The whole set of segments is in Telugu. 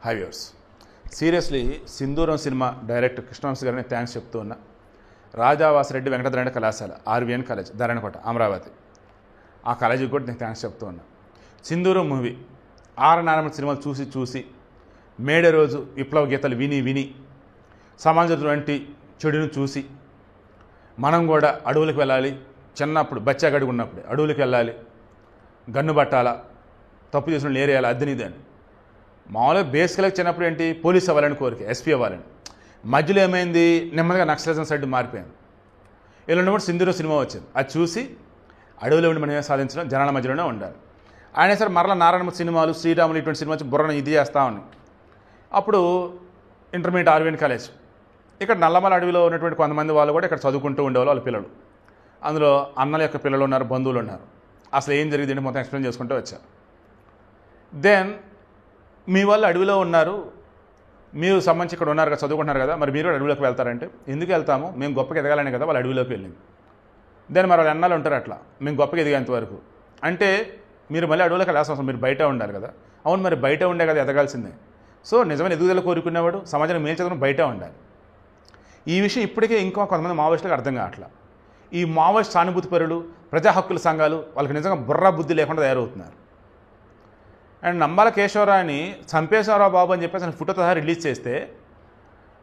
హై వ్యూవర్స్, సీరియస్లీ సింధూరం సినిమా డైరెక్టర్ కృష్ణవంశీ గారిని థ్యాంక్స్ చెప్తూ ఉన్నా. రాజావాసిరెడ్డి వెంకటనారాయణ కళాశాల ఆర్వీఎన్ కాలేజ్ ధరణకోట అమరావతి, ఆ కాలేజీకి కూడా నేను థ్యాంక్స్ చెప్తూ ఉన్నా. సింధూరం మూవీ ఆర్ నారాయణ సినిమాలు చూసి చూసి మేడే రోజు విప్లవ గీతాలు విని విని సమాజంలోంటి చెడును చూసి మనం కూడా అడవులకు వెళ్ళాలి, చిన్నప్పుడు బచ్చాగడుగు ఉన్నప్పుడు అడవులకు వెళ్ళాలి, గన్ను పట్టాలా, తప్పు చేసిన ఏరియాలి అద్దెనిది అని. మామూలుగా బేసికల్గా చిన్నప్పుడు ఏంటి, పోలీస్ అవ్వాలని కోరిక, ఎస్పీ అవ్వాలని. మధ్యలో ఏమైంది, నెమ్మదిగా నక్సలిజం సైడ్ మారిపోయింది. ఇలా ఉన్నప్పుడు సింధూరం సినిమా వచ్చింది. అది చూసి అడవిలో ఉండి మనం సాధించడం, జనాల మధ్యలోనే ఉండాలి. ఆయన సరే మరలా నారాయణ సినిమాలు, శ్రీరాములు ఇటువంటి సినిమా వచ్చి బుర్రను ఇది చేస్తూ ఉన్నాయి. అప్పుడు ఇంటర్మీడియట్ ఆర్వీఎన్ కాలేజ్, ఇక్కడ నల్లమల అడవిలో ఉన్నటువంటి కొంతమంది వాళ్ళు కూడా ఇక్కడ చదువుకుంటూ ఉండేవాళ్ళు, వాళ్ళ పిల్లలు. అందులో అన్నల యొక్క పిల్లలు ఉన్నారు, బంధువులు ఉన్నారు. అసలు ఏం జరిగింది మొత్తం ఎక్స్ప్లెయిన్ చేసుకుంటూ వచ్చారు. దెన్ మీ వాళ్ళు అడవిలో ఉన్నారు, మీరు సంబంధించి ఇక్కడ ఉన్నారు కదా, చదువుకుంటున్నారు కదా, మరి మీరు అడవిలోకి వెళ్తారంటే ఎందుకు వెళ్తాము, మేము గొప్పగా ఎదగాలని కదా వాళ్ళు అడవిలోకి వెళ్ళింది. దెన్ మరి వాళ్ళు ఎన్నాళ్ళు ఉంటారు అట్లా, మేము గొప్పగా ఎదిగేంత వరకు. అంటే మీరు మళ్ళీ అడవిలోకి వెళ్ళాల్సిన అవసరం, మీరు బయట ఉండాలి కదా. అవును, మరి బయట ఉండే కదా ఎదగాల్సిందే. సో నిజమైన ఎదుగుదల కోరుకునేవాడు సమాజానికి మేల్చదనం బయట ఉండాలి. ఈ విషయం ఇప్పటికే ఇంకా కొంతమంది మావోయిస్టులకు అర్థం కావట్లా. ఈ మావోయిస్ట్ సానుభూతి పరులు, ప్రజా హక్కుల సంఘాలు వాళ్ళకి నిజంగా బుర్రా బుద్ధి లేకుండా తయారవుతున్నారు. అండ్ నంబాల కేశవరావుని చంపేశ్వరరావు బాబు అని చెప్పేసి ఆయన ఫోటోతో సహా రిలీజ్ చేస్తే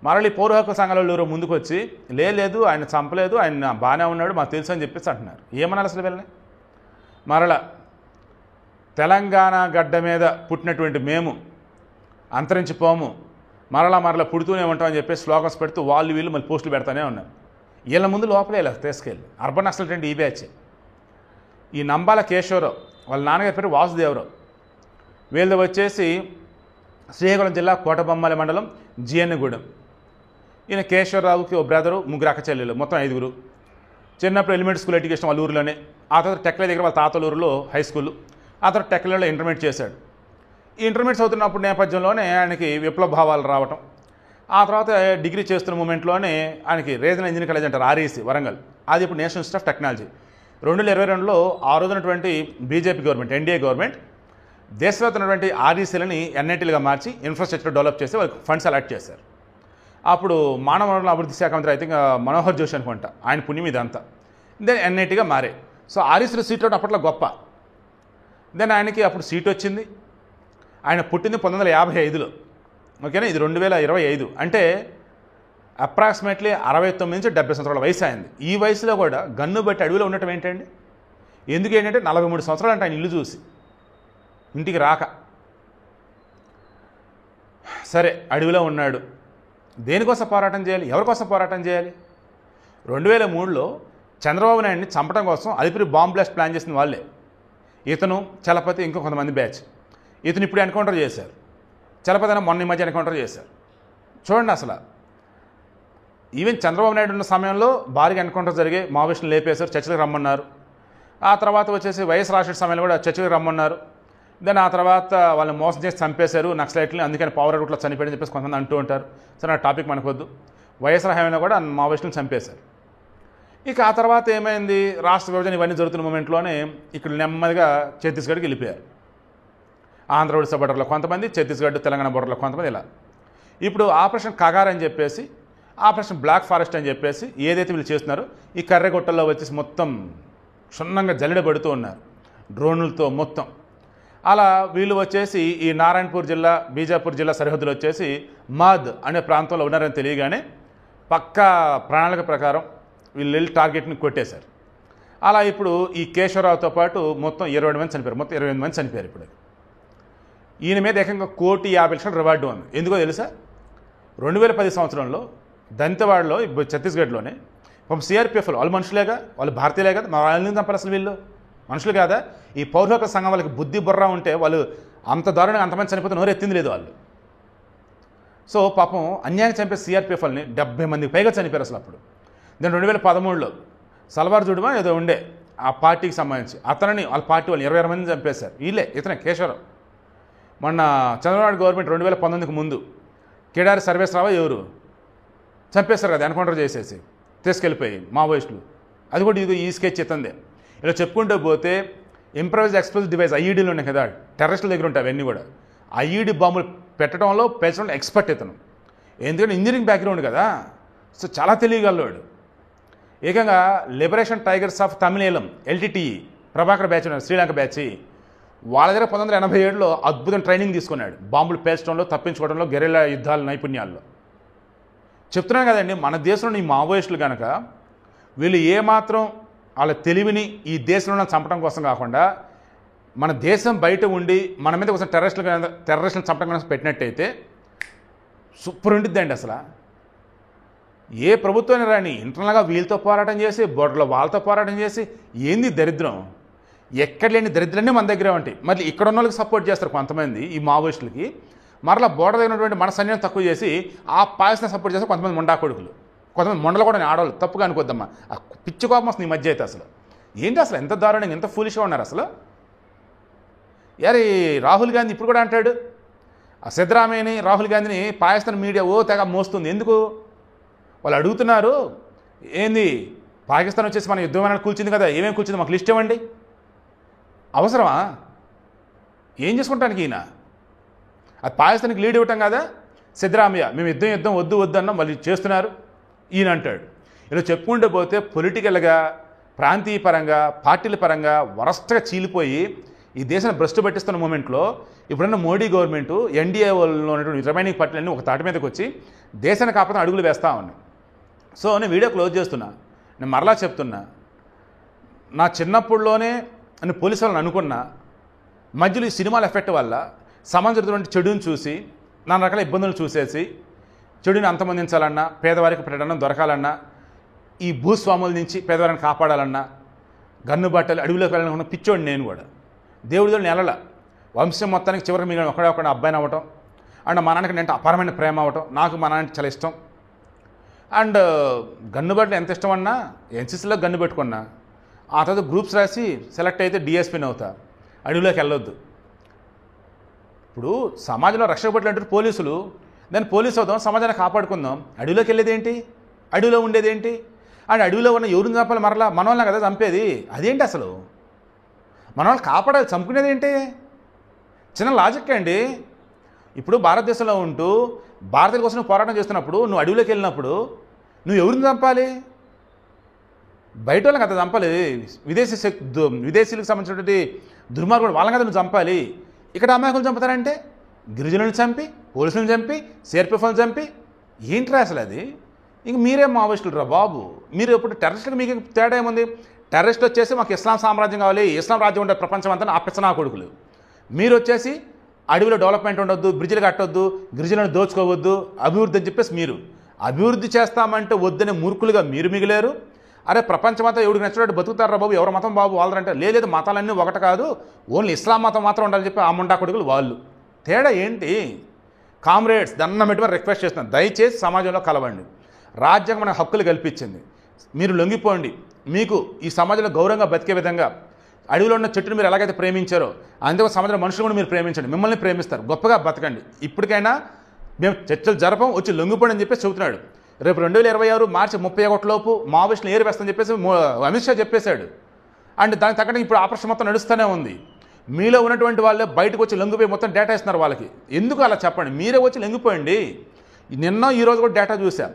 మరళీ పౌర హక్కుల సంఘాల ఎవరో ముందుకు వచ్చి లేదు ఆయన చంపలేదు, ఆయన బాగానే ఉన్నాడు మాకు తెలుసు అని చెప్పేసి అంటున్నారు. ఏమనాలి అసలు వీళ్ళని? మరల తెలంగాణ గడ్డ మీద పుట్టినటువంటి మేము అంతరించిపోము, మరలా పుడుతూనే ఉంటామని చెప్పేసి స్లోగన్స్ పెడుతూ వాళ్ళు వీళ్ళు మళ్ళీ పోస్టులు పెడతానే ఉన్నారు. వీళ్ళ ముందు లోపలే ఇలా తీసుకెళ్ళి అర్బన్ నక్సల్ ఈ బ్యాచ్. ఈ నంబాల కేశవరావు వాళ్ళ నాన్నగారి పేరు వాసుదేవరావు, వీళ్ళది వచ్చేసి శ్రీకాకుళం జిల్లా కోటబొమ్మాలి మండలం జిఎన్గూడెం. ఈయన కేశవరావుకి ఓ బ్రదరు, ముగ్గురు అక్క చెల్లెలు, మొత్తం 5. చిన్నప్పుడు ఎలిమెంటరీ స్కూల్ ఎడ్యుకేషన్ వాళ్ళ ఊరిలోనే, ఆ తర్వాత టెక్లే దగ్గర వాళ్ళ తాతల ఊరిలో హై స్కూల్, ఆ తర్వాత టెక్లేలో ఇంటర్మీడియట్ చేశాడు. ఈ ఇంటర్మీడియట్ చదువుతున్నప్పుడు నేపథ్యంలోనే ఆయనకి విప్లవ భావాలు రావటం, ఆ తర్వాత డిగ్రీ చేస్తున్న మూమెంట్లోనే ఆయనకి రీజనల్ ఇంజనీరింగ్ కాలేజ్ అంటారు ఆర్ఈసీ వరంగల్, అది ఇప్పుడు నేషనల్ ఇన్స్టిట్యూట్ ఆఫ్ టెక్నాలజీ. 2022లో ఆ రోజునటువంటి బీజేపీ గవర్నమెంట్, ఎన్డీఏ గవర్నమెంట్ దేశవ్యాప్తంగా ఉన్నటువంటి ఆర్ఈసీలని ఎన్ఐటీలుగా మార్చి ఇన్ఫ్రాస్ట్రక్చర్ డెవలప్ చేసి వాళ్ళకి ఫండ్స్ అలాట్ చేశారు. అప్పుడు మానవ వనరుల అభివృద్ధి శాఖ మంత్రి అయితే మనోహర్ జోషి అనుకుంటా, ఆయన పుణ్యం ఇదంతా. దెన్ ఎన్ఐటీగా మారే. సో ఆర్ఈసీలో సీట్ రావడం అప్పట్లో గొప్ప. దెన్ ఆయనకి అప్పుడు సీట్ వచ్చింది. ఆయన పుట్టింది 1955లో, ఓకేనా, ఇది 2025. అంటే అప్రాక్సిమేట్లీ 69 నుంచి 70 సంవత్సరాల వయసు అయింది. ఈ వయసులో కూడా గన్ను బట్టి అడవిలో ఉండటం ఏంటండి? ఎందుకు ఏంటంటే 43 సంవత్సరాలు అంటే ఆయన ఇల్లు చూసి ఇంటికి రాక. సరే అడవిలో ఉన్నాడు, దేనికోసం పోరాటం చేయాలి, ఎవరికోసం పోరాటం చేయాలి? 2003లో చంద్రబాబు నాయుడిని చంపడం కోసం అలిపిరి బాంబ్ బ్లాస్ట్ ప్లాన్ చేసిన వాళ్ళే ఇతను, చలపతి, ఇంకో కొంతమంది బ్యాచ్. ఇతను ఇప్పుడు ఎన్కౌంటర్ చేశారు, చలపతి మొన్న ఈ మధ్య ఎన్కౌంటర్ చేశారు. చూడండి అసలు ఈవెన్ చంద్రబాబు నాయుడు ఉన్న సమయంలో భారీగా ఎన్కౌంటర్ జరిగే, మావోయిస్టులు లేపేశారు, చర్చలకు రమ్మన్నారు. ఆ తర్వాత వచ్చేసి వైఎస్ రాజశేఖర సమయంలో కూడా చర్చలకు రమ్మన్నారు. దెన్ ఆ తర్వాత వాళ్ళని మోసం చేసి చంపేశారు నక్సలైట్లని, అందుకని పవర్ రూట్లో చనిపోయాడని చెప్పేసి కొంతమంది అంటూ ఉంటారు. సరే ఆ టాపిక్ మనకొద్దు. వైఎస్ఆర్ హయాంలో కూడా మావోయిస్టులను చంపేశారు. ఇక ఆ తర్వాత ఏమైంది, రాష్ట్ర విభజన ఇవన్నీ జరుగుతున్న మూమెంట్లోనే ఇక్కడ నెమ్మదిగా ఛత్తీస్గఢ్కి వెళ్ళిపోయారు. ఆంధ్ర ఒడిశా బోర్డర్లో కొంతమంది, ఛత్తీస్గఢ్ తెలంగాణ బోర్డర్లో కొంతమంది, ఇలా. ఇప్పుడు ఆపరేషన్ కగార్ అని చెప్పేసి, ఆపరేషన్ బ్లాక్ ఫారెస్ట్ అని చెప్పేసి ఏదైతే వీళ్ళు చేస్తున్నారో ఈ కర్రెగొట్టల్లో వచ్చేసి మొత్తం క్షుణ్ణంగా జల్లెడబడుతూ ఉన్నారు డ్రోన్లతో మొత్తం. అలా వీళ్ళు వచ్చేసి ఈ నారాయణపూర్ జిల్లా, బీజాపూర్ జిల్లా సరిహద్దులు వచ్చేసి మాద్ అనే ప్రాంతంలో ఉన్నారని తెలియగానే పక్కా ప్రణాళిక ప్రకారం వీళ్ళు వెళ్ళి టార్గెట్ని కొట్టేశారు. అలా ఇప్పుడు ఈ కేశవరావుతో పాటు మొత్తం 20 మంది చనిపోయారు, మొత్తం 28 మంది చనిపోయారు. ఇప్పుడు ఈయన మీద ఏకంగా 1,50,00,000 రివార్డు ఉంది. ఎందుకో తెలుసా? 2010 సంవత్సరంలో దంతెవాడలో, ఛత్తీస్గఢ్లోనే సిఆర్పిఎఫ్లు వాళ్ళు మనుషులేగా, వాళ్ళు భారతీయులే కదా, మా వాళ్ళని చంపారు అసలు వీళ్ళు మనుషులు కాదా? ఈ పౌర హక్కుల సంఘం వాళ్ళకి బుద్ధి బుర్రా ఉంటే వాళ్ళు అంత దారుణంగా అంతమంది చనిపోతే నోరు ఎత్తింది లేదు వాళ్ళు. సో పాపం అన్యాయం చంపే సిఆర్పిఎఫ్ వాళ్ళని 70 మందికి పైగా చనిపోయారు అసలు అప్పుడు. దాని 2013లో సల్వార్ జుడుమా ఏదో ఉండే ఆ పార్టీకి సంబంధించి, అతనిని వాళ్ళ పార్టీ వాళ్ళు 26 మందిని చంపేశారు. వీళ్ళే, ఇతనే కేశవరావు. మొన్న చంద్రబాబు గవర్నమెంట్ 2019కి ముందు కేడారి సర్వేశ్వరరావు ఎవరు చంపేశారు కదా, ఎన్కౌంటర్ చేసేసి తీసుకెళ్ళిపోయి మావోయిస్టులు. అది కూడా ఇది ఈ స్కెచ్ ఇతందే. ఇలా చెప్పుకుంటూ పోతే ఇంప్రవైజ్డ్ ఎక్స్ప్లోజివ్ డివైస్ ఐఈడీలు ఉన్నాయి కదా, టెర్రరిస్టుల దగ్గర ఉంటాయి అవన్నీ కూడా. ఐఈడీ బాంబులు పెట్టడంలో పేర్చడంలో ఎక్స్పర్ట్ ఇతను. ఎందుకంటే ఇంజనీరింగ్ బ్యాక్గ్రౌండ్ కదా, సో చాలా తెలియగలవాడు. ఏకంగా liberation tigers of Tamil LTTE Prabhakar batch ఉన్నారు, శ్రీలంక బ్యాచ్. వాళ్ళ దగ్గర 1987లో అద్భుతం ట్రైనింగ్ తీసుకున్నాడు బాంబులు పేల్చడంలో, తప్పించుకోవడంలో, గెరిల్లా యుద్ధాల నైపుణ్యాల్లో. చెప్తున్నాను కదండి, మన దేశంలో ఈ మావోయిస్టులు కనుక వీళ్ళు ఏమాత్రం వాళ్ళ తెలివిని ఈ దేశంలో చంపడం కోసం కాకుండా మన దేశం బయట ఉండి మన మీద కోసం టెర్రరిస్టులను చంపడం కోసం పెట్టినట్టయితే సూపర్ ఉంటుందండి. అసలు ఏ ప్రభుత్వాన్ని రాని ఇంటర్నల్గా వీళ్ళతో పోరాటం చేసి బోర్డర్లో వాళ్ళతో పోరాటం చేసి ఏంది దరిద్రం, ఎక్కడ లేని దరిద్రాన్ని మన దగ్గర ఉంటాయి. మళ్ళీ ఇక్కడ ఉన్న వాళ్ళకి సపోర్ట్ చేస్తారు కొంతమంది ఈ మావోయిస్టులకి, మరలా బోర్డర్ దగ్గర ఉన్నటువంటి మన సైన్యం తక్కువ చేసి ఆ పాయసం సపోర్ట్ చేస్తారు కొంతమంది మొండా కొడుకులు, కొంతమంది మొండలు కూడా ఆడవాళ్ళు. తప్పుగా అనుకోద్దమ్మా, ఆ పిచ్చి కోపం వస్తుంది ఈ మధ్య అయితే. అసలు ఏంటి అసలు ఎంత దారుణంగా ఎంత ఫూలిష్గా ఉన్నారు అసలు. యారే రాహుల్ గాంధీ ఇప్పుడు కూడా అంటాడు, ఆ సిద్ధరామయ్యని రాహుల్ గాంధీని పాకిస్తాన్ మీడియా తెగ మోస్తుంది. ఎందుకు? వాళ్ళు అడుగుతున్నారు, ఏంది పాకిస్తాన్ వచ్చేసి మన యుద్ధ విమానాలు కూల్చింది కదా, ఏమేమి కూల్చింది మాకు లిస్ట్ ఇవ్వండి. అవసరమా? ఏం చేసుకుంటానికి ఈయన? అది పాకిస్తాన్కి లీడ్ ఇవ్వటం కదా. సిద్ధరామయ్య మేము యుద్ధం వద్దు అన్నాం, వాళ్ళు చేస్తున్నారు ఈయన అంటాడు. ఇలా చెప్పుకుంటూ పోతే పొలిటికల్గా, ప్రాంతీయ పరంగా, పార్టీల పరంగా వరస్ట్గా చీలిపోయి ఈ దేశాన్ని భ్రష్టు పట్టిస్తున్న మూమెంట్లో ఇప్పుడున్న మోడీ గవర్నమెంట్ ఎన్డీఏలో ఉన్నటువంటి రిమైనింగ్ పార్టీలన్నీ ఒక తాటి మీదకి వచ్చి దేశాన్ని కాపాడుతున్న అడుగులు వేస్తూ ఉన్నాయి. సో నేను వీడియో క్లోజ్ చేస్తున్నా. నేను మరలా చెప్తున్నా, నా చిన్నప్పుడులోనే నేను పోలీసు వాళ్ళని అనుకున్నా, మధ్యలో ఈ సినిమాల ఎఫెక్ట్ వల్ల సమాజంలో చెడుని చూసి నాన్న రకాల ఇబ్బందులు చూసేసి చెడుని అంతమొందించాలన్నా, పేదవారికి పెట్టడం దొరకాలన్నా, ఈ భూస్వాముల నుంచి పేదవారిని కాపాడాలన్నా, గన్ను బట్టలు అడవిలోకి వెళ్ళాలనుకున్న పిచ్చోడు నేను కూడా. దేవుడితో నెలల వంశం మొత్తానికి చివరికి మిగిలిన ఒకడే అబ్బాయిని అవ్వటం, అండ్ మా నాన్నకి నేను అపారమైన ప్రేమ అవ్వటం, నాకు మా నాన్నకి చాలా ఇష్టం. అండ్ గన్ను బట్టలు ఎంత ఇష్టం అన్నా ఎన్సీసీలో గన్ను పెట్టుకున్నా, ఆ తర్వాత గ్రూప్స్ రాసి సెలెక్ట్ అయితే డిఎస్పీని అవుతా, అడవిలోకి వెళ్ళొద్దు. ఇప్పుడు సమాజంలో రక్షక భటులు అంటారు పోలీసులు, దాన్ని పోలీసు అవుదాం, సమాజాన్ని కాపాడుకుందాం. అడవిలోకి వెళ్ళేది ఏంటి? అడవిలో ఉండేది ఏంటి? అండ్ అడవిలో ఉన్న ఎవరిని చంపాలి? మరలా మన వాళ్ళని కదా చంపేది. అదేంటి అసలు? మన వాళ్ళు కాపాడాలి, చంపుకునేది ఏంటి? చిన్న లాజిక్ అండి. ఇప్పుడు భారతదేశంలో ఉంటూ భారతీయుల కోసం పోరాటం చేస్తున్నప్పుడు నువ్వు అడవిలోకి వెళ్ళినప్పుడు నువ్వు ఎవరిని చంపాలి? బయట వాళ్ళని కదా చంపాలి. విదేశీలకు సంబంధించినటువంటి దుర్మార్గుడు వాళ్ళని కదా నువ్వు చంపాలి. ఇక్కడ అమాయకులు చంపుతారంటే గిరిజనులను చంపి, పోలీసులను చంపి, సిఆర్పిఎఫ్లను చంపి, ఏంట్రా అసలు అది? ఇంక మీరే మావోయిస్టులు రా బాబు. మీరు ఇప్పుడు టెర్రరిస్టులకు మీకు తేడా ఏముంది? టెర్రరిస్టులు వచ్చేసి మాకు ఇస్లాం సామ్రాజ్యం కావాలి, ఇస్లాం రాజ్యం ఉండే ప్రపంచం అంతా ఆపెచ్చనా కొడుకులు. మీరు వచ్చేసి అడవిలో డెవలప్మెంట్ ఉండొద్దు, బ్రిడ్జిలు కట్టొద్దు, గిరిజనులను దోచుకోవద్దు, అభివృద్ధి అని చెప్పేసి మీరు అభివృద్ధి చేస్తామంటే వద్దనే మూర్ఖులుగా మీరు మిగిలారు. అరే ప్రపంచమంతా ఎవరికి నచ్చినట్టు బతుకుతారా బాబు, ఎవరి మతం బాబు వాళ్ళంటే లేదు మతాలన్నీ ఒకటి కాదు, ఓన్లీ ఇస్లాం మతం మాత్రం ఉండాలని చెప్పి ఆ ముండా కొడుకులు వాళ్ళు. తేడా ఏంటి? కామ్రేడ్స్ దండం పెట్టి మరి రిక్వెస్ట్ చేస్తున్నాను, దయచేసి సమాజంలో కలవండి. రాజ్యాంగం మన హక్కులు కల్పించింది, మీరు లొంగిపోండి. మీకు ఈ సమాజంలో గౌరవంగా బతికే విధంగా అడవిలో ఉన్న చెట్టును మీరు ఎలాగైతే ప్రేమించారో అందుకే సమాజంలో మనుషులు కూడా మీరు ప్రేమించండి, మిమ్మల్ని ప్రేమిస్తారు, గొప్పగా బతకండి. ఇప్పటికైనా మేము చర్చలు జరపం, వచ్చి లొంగిపోండి అని చెప్పేసి చెబుతున్నాడు. రేపు 2026 మార్చి 31 లోపు మావోయిస్టులు ఏరివేస్తామని చెప్పేసి అమిత్ షా చెప్పేశాడు. అండ్ దానికి తగ్గట్టు ఇప్పుడు ఆపరేషన్ మొత్తం నడుస్తూనే ఉంది. మీలో ఉన్నటువంటి వాళ్ళే బయటకు వచ్చి లొంగిపోయి మొత్తం డేటా ఇస్తున్నారు వాళ్ళకి. ఎందుకు అలా చెప్పండి, మీరే వచ్చి లొంగిపోయండి. నిన్న ఈరోజు కూడా డేటా చూసాం,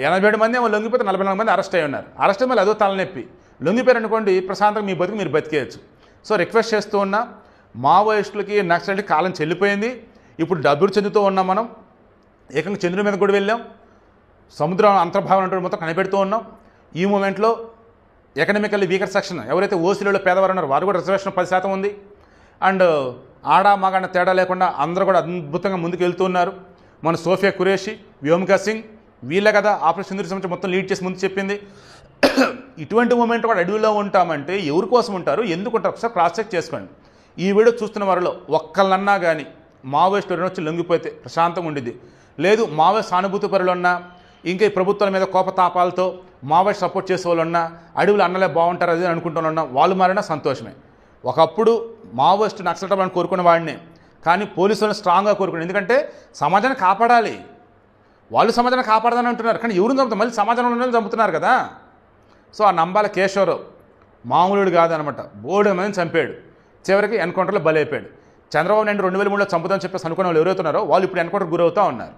87 మంది ఏమో లొంగిపోతే 44 మంది అరెస్ట్ అయ్యి ఉన్నారు. అరెస్ట్ మళ్ళీ అదో తలనొప్పి. లొంగిపోయారు అనుకోండి ప్రశాంతంగా మీ బతుకు మీరు బతికేయచ్చు. సో రిక్వెస్ట్ చేస్తూ ఉన్నా, మావోయిస్టులకి నక్సలైట్లకి కాలం చెల్లిపోయింది. ఇప్పుడు అభివృద్ధి చెందుతూ ఉన్నాం. మనం ఏకంగా చంద్రుడి మీద కూడా వెళ్ళాం, సముద్రం అంతర్భావం అంటే మొత్తం కనిపెడుతూ ఉన్నాం. ఈ మూమెంట్లో ఎకనామికల్లీ వీకర్ సెక్షన్ ఎవరైతే ఓసీలలో పేదవారు ఉన్నారో వారు కూడా రిజర్వేషన్ 10% ఉంది. అండ్ ఆడ మగ తేడా లేకుండా అందరూ కూడా అద్భుతంగా ముందుకు వెళ్తూ ఉన్నారు. మన సోఫియా ఖురేషి, వ్యోమికా సింగ్ వీళ్ళే కదా ఆపరేషన్ సింధూర్ సంబంధించి మొత్తం లీడ్ చేసి ముందు చెప్పింది. ఇటువంటి మూమెంట్ కూడా అడవిలో ఉంటామంటే ఎవరి కోసం ఉంటారు, ఎందుకు ఉంటారు ఒకసారి క్రాస్ చెక్ చేసుకోండి. ఈ వీడియో చూస్తున్న వారిలో ఒక్కళ్ళన్నా కానీ మావోయిస్టులు వచ్చి లొంగిపోతే ప్రశాంతంగా ఉండిద్ది. లేదు మావోయిస్ట్ సానుభూతి పరులు ఉన్నా, ఇంకా ఈ ప్రభుత్వాల మీద కోపతాపాలతో మావోయిస్ట్ సపోర్ట్ చేసే వాళ్ళు ఉన్నా, అడవులు అన్నలే బాగుంటారు అది అనుకుంటున్నా వాళ్ళు మారినా సంతోషమే. ఒకప్పుడు మావోయిస్టు నక్సలటం కోరుకునే వాడిని, కానీ పోలీసులను స్ట్రాంగ్గా కోరుకున్నాను. ఎందుకంటే సమాజాన్ని కాపాడాలి, వాళ్ళు సమాజాన్ని కాపాడదని అంటున్నారు, కానీ ఎవరిని చంపుతారు, మళ్ళీ సమాజంలో చంపుతున్నారు కదా. సో ఆ నంబాల కేశవరావు మామూలుడు కాదనమాట, బోర్డు మందిని చంపాడు, చివరికి ఎన్కౌంటర్లో బలైపోయాడు. చంద్రబాబు నాయుడు 2003లో చంపుదామని చెప్పేసి అనుకున్న వాళ్ళు ఎవరైతున్నారో వాళ్ళు ఇప్పుడు ఎన్కౌంటర్ గురవుతూ ఉన్నారు.